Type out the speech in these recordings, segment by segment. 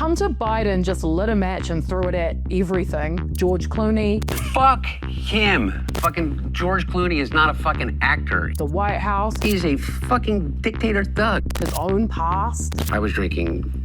Hunter Biden just lit a match and threw it at everything. George Clooney. Fuck him. Fucking George Clooney is not a fucking actor. The White House. He's a fucking dictator thug. His own past. I was drinking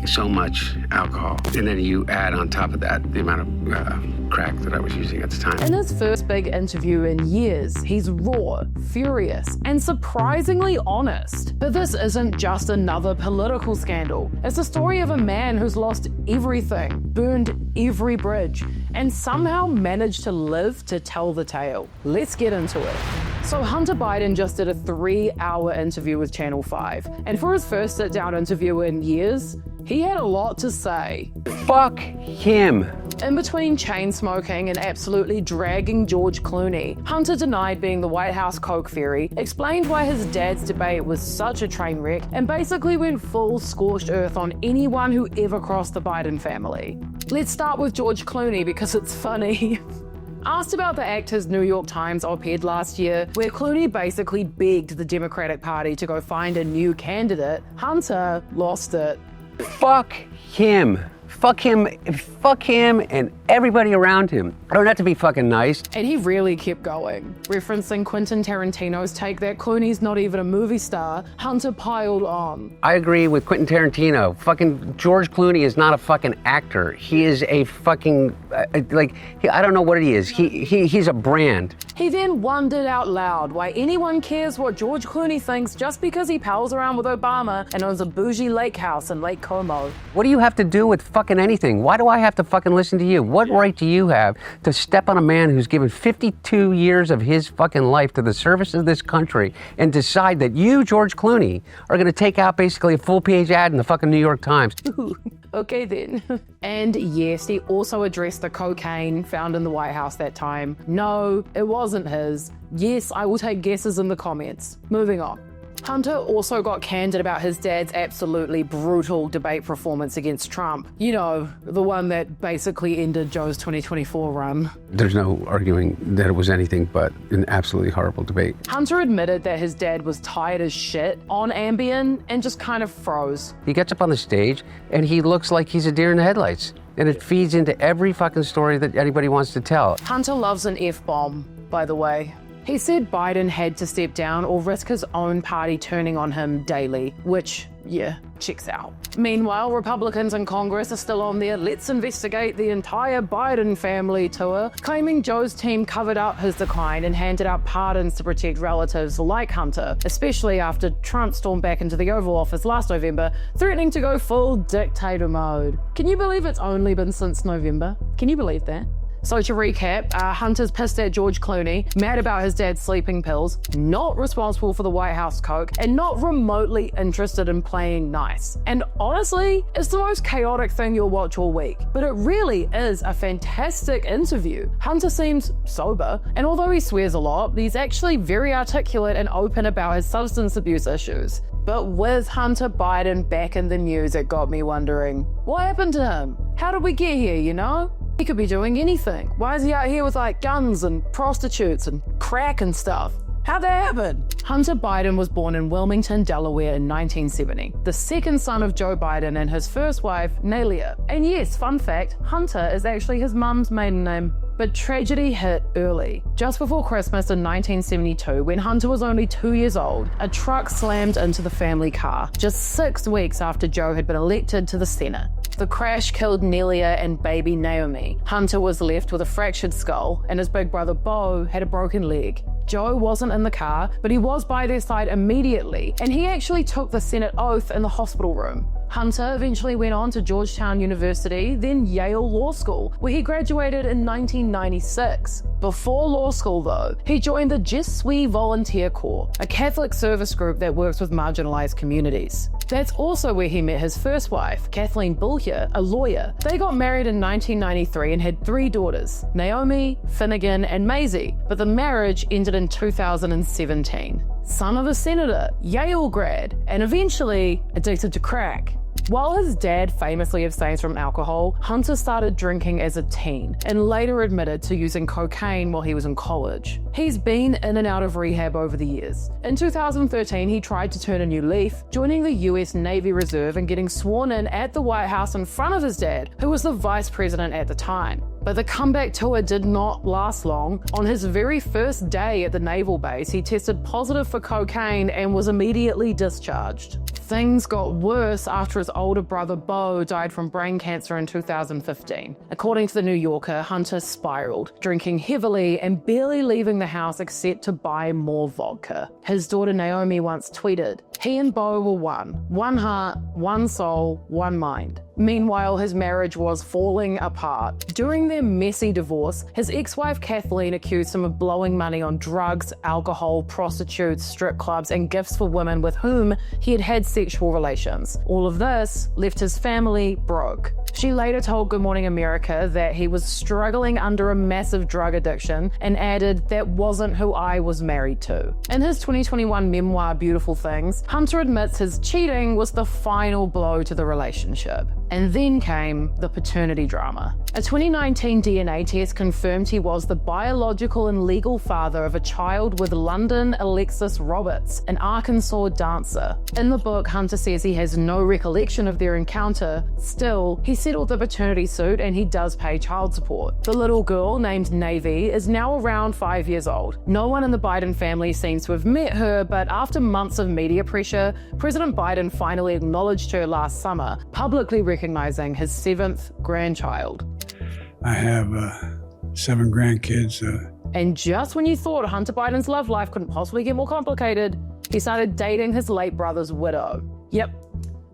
so much alcohol. And then you add on top of that the amount of crack that I was using at the time. In his first big interview in years, he's raw, furious, and surprisingly honest. But this isn't just another political scandal. It's the story of a man who's lost everything, burned every bridge, and somehow managed to live to tell the tale. Let's get into it. So Hunter Biden just did a 3-hour interview with Channel 5. And for his first sit-down interview in years, he had a lot to say. Fuck him. In between chain smoking and absolutely dragging George Clooney, Hunter denied being the White House Coke fairy, explained why his dad's debate was such a train wreck, and basically went full scorched earth on anyone who ever crossed the Biden family. Let's start with George Clooney because it's funny. Asked about the actor's New York Times op-ed last year, where Clooney basically begged the Democratic Party to go find a new candidate, Hunter lost it. Fuck him. Fuck him and everybody around him. I don't have to be fucking nice. And he really kept going. Referencing Quentin Tarantino's take that Clooney's not even a movie star, Hunter piled on. I agree with Quentin Tarantino. Fucking George Clooney is not a fucking actor. He is a fucking, I don't know what he is. He's a brand. He then wondered out loud why anyone cares what George Clooney thinks just because he pals around with Obama and owns a bougie lake house in Lake Como. What do you have to do with fucking anything? Why do I have to fucking listen to you? What right do you have to step on a man who's given 52 years of his fucking life to the service of this country and decide that you, George Clooney, are going to take out basically a full-page ad in the fucking New York Times? Okay then. And yes, he also addressed the cocaine found in the White House that time. No, it wasn't his. Yes, I will take guesses in the comments. Moving on. Hunter also got candid about his dad's absolutely brutal debate performance against Trump. You know, the one that basically ended Joe's 2024 run. There's no arguing that it was anything but an absolutely horrible debate. Hunter admitted that his dad was tired as shit on Ambien and just kind of froze. He gets up on the stage and he looks like he's a deer in the headlights. And it feeds into every fucking story that anybody wants to tell. Hunter loves an F-bomb, by the way. He said Biden had to step down or risk his own party turning on him daily, which, yeah, checks out. Meanwhile, Republicans in Congress are still on their let's investigate the entire Biden family tour, claiming Joe's team covered up his decline and handed out pardons to protect relatives like Hunter, especially after Trump stormed back into the Oval Office last November, threatening to go full dictator mode. Can you believe it's only been since November? Can you believe that? So to recap, Hunter's pissed at George Clooney, mad about his dad's sleeping pills, not responsible for the White House Coke, and not remotely interested in playing nice. And honestly, it's the most chaotic thing you'll watch all week. But it really is a fantastic interview. Hunter seems sober, and although he swears a lot, he's actually very articulate and open about his substance abuse issues. But with Hunter Biden back in the news, it got me wondering, what happened to him? How did we get here, you know? He could be doing anything. Why is he out here with like guns and prostitutes and crack and stuff? How'd that happen? Hunter Biden was born in Wilmington, Delaware in 1970, the second son of Joe Biden and his first wife, Nelia. And yes, fun fact, Hunter is actually his mum's maiden name. But tragedy hit early. Just before Christmas in 1972, when Hunter was only 2 years old, a truck slammed into the family car, just 6 weeks after Joe had been elected to the Senate. The crash killed Nelia and baby Naomi. Hunter was left with a fractured skull, and his big brother Bo had a broken leg. Joe wasn't in the car, but he was by their side immediately, and he actually took the Senate oath in the hospital room. Hunter eventually went on to Georgetown University, then Yale Law School, where he graduated in 1996. Before law school, though, he joined the Je Suis Volunteer Corps, a Catholic service group that works with marginalized communities. That's also where he met his first wife, Kathleen Bullier, a lawyer. They got married in 1993 and had 3 daughters, Naomi, Finnegan, and Maisie, but the marriage ended in 2017. Son of a senator, Yale grad, and eventually addicted to crack. While his dad famously abstains from alcohol, Hunter started drinking as a teen and later admitted to using cocaine while he was in college. He's been in and out of rehab over the years. In 2013, he tried to turn a new leaf, joining the US Navy Reserve and getting sworn in at the White House in front of his dad, who was the vice president at the time. But the comeback tour did not last long. On his very first day at the naval base, he tested positive for cocaine and was immediately discharged. Things got worse after his older brother Bo died from brain cancer in 2015. According to the New Yorker, Hunter spiraled, drinking heavily and barely leaving the house except to buy more vodka. His daughter Naomi once tweeted, "He and Bo were one heart, one soul, one mind." Meanwhile, his marriage was falling apart. During their messy divorce, his ex-wife Kathleen accused him of blowing money on drugs, alcohol, prostitutes, strip clubs, and gifts for women with whom he had had sexual relations. All of this left his family broke. She later told Good Morning America that he was struggling under a massive drug addiction and added, "That wasn't who I was married to." In his 2021 memoir, Beautiful Things, Hunter admits his cheating was the final blow to the relationship. And then came the paternity drama. A 2019 DNA test confirmed he was the biological and legal father of a child with London Alexis Roberts, an Arkansas dancer. In the book, Hunter says he has no recollection of their encounter. Still, he settled the paternity suit and he does pay child support. The little girl, named Navy, is now around 5 years old. No one in the Biden family seems to have met her, but after months of media pressure, President Biden finally acknowledged her last summer, publicly recognizing his 7th grandchild. I have 7 grandkids. And just when you thought Hunter Biden's love life couldn't possibly get more complicated, he started dating his late brother's widow. Yep.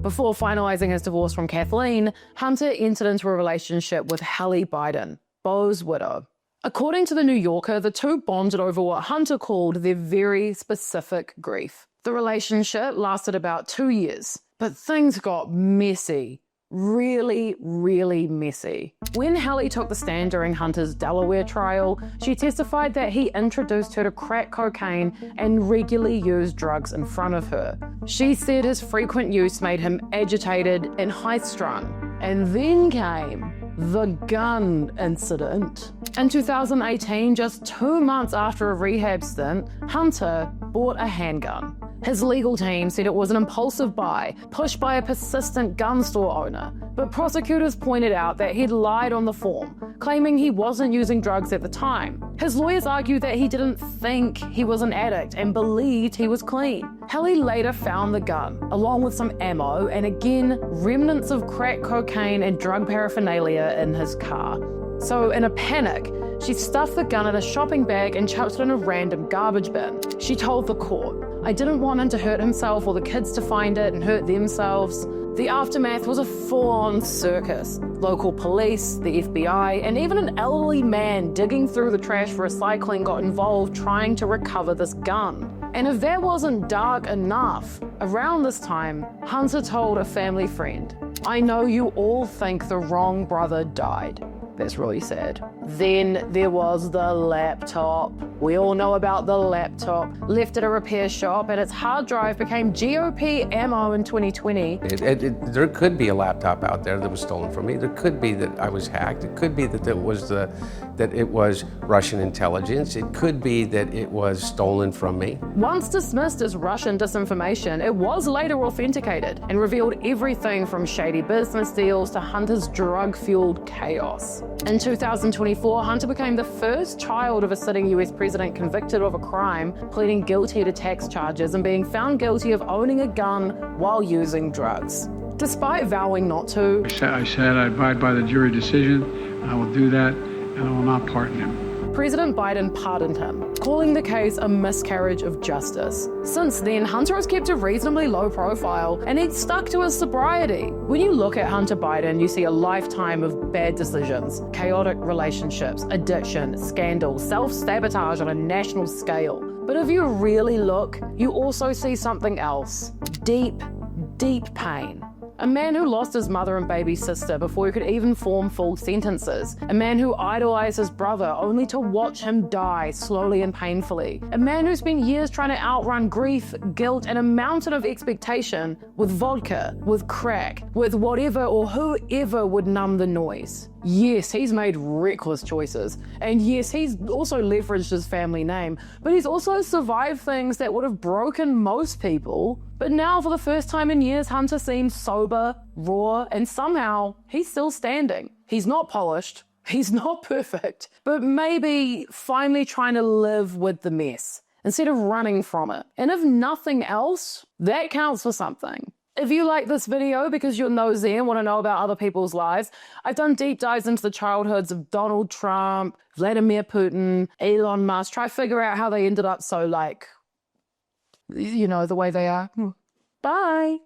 Before finalizing his divorce from Kathleen, Hunter entered into a relationship with Hallie Biden, Bo's widow. According to the New Yorker, the two bonded over what Hunter called their very specific grief. The relationship lasted about 2 years, but things got messy. Really, really messy. When Hallie took the stand during Hunter's Delaware trial, she testified that he introduced her to crack cocaine and regularly used drugs in front of her. She said his frequent use made him agitated and high-strung. And then came the gun incident. In 2018, just 2 months after a rehab stint, Hunter bought a handgun. His legal team said it was an impulsive buy, pushed by a persistent gun store owner, but prosecutors pointed out that he'd lied on the form, claiming he wasn't using drugs at the time. His lawyers argued that he didn't think he was an addict and believed he was clean. Hallie later found the gun, along with some ammo and again, remnants of crack cocaine and drug paraphernalia in his car. So in a panic, she stuffed the gun in a shopping bag and chucked it in a random garbage bin. She told the court, "I didn't want him to hurt himself or the kids to find it and hurt themselves." The aftermath was a full-on circus. Local police, the FBI, and even an elderly man digging through the trash for recycling got involved trying to recover this gun. And if that wasn't dark enough, around this time, Hunter told a family friend, "I know you all think the wrong brother died." That's really sad. Then there was the laptop. We all know about the laptop. Left at a repair shop and its hard drive became GOP ammo in 2020. There could be a laptop out there that was stolen from me. There could be that I was hacked. It could be that it was Russian intelligence. It could be that it was stolen from me. Once dismissed as Russian disinformation, it was later authenticated and revealed everything from shady business deals to Hunter's drug-fueled chaos. In 2024, Hunter became the first child of a sitting US president convicted of a crime, pleading guilty to tax charges and being found guilty of owning a gun while using drugs. Despite vowing not to, I said I abide by the jury decision. I will do that, and I will not pardon him. President Biden pardoned him, calling the case a miscarriage of justice. Since then, Hunter has kept a reasonably low profile and he's stuck to his sobriety. When you look at Hunter Biden, you see a lifetime of bad decisions, chaotic relationships, addiction, scandal, self-sabotage on a national scale. But if you really look, you also see something else. Deep, deep pain. A man who lost his mother and baby sister before he could even form full sentences. A man who idolized his brother only to watch him die slowly and painfully. A man who spent years trying to outrun grief, guilt, and a mountain of expectation with vodka, with crack, with whatever or whoever would numb the noise. Yes, he's made reckless choices. And yes, he's also leveraged his family name, but he's also survived things that would have broken most people. But now, for the first time in years, Hunter seems sober, raw, and somehow he's still standing. He's not polished, he's not perfect, but maybe finally trying to live with the mess instead of running from it. And if nothing else, that counts for something. If you like this video because you're nosy and want to know about other people's lives, I've done deep dives into the childhoods of Donald Trump, Vladimir Putin, Elon Musk, try to figure out how they ended up so, like, you know, the way they are. Bye.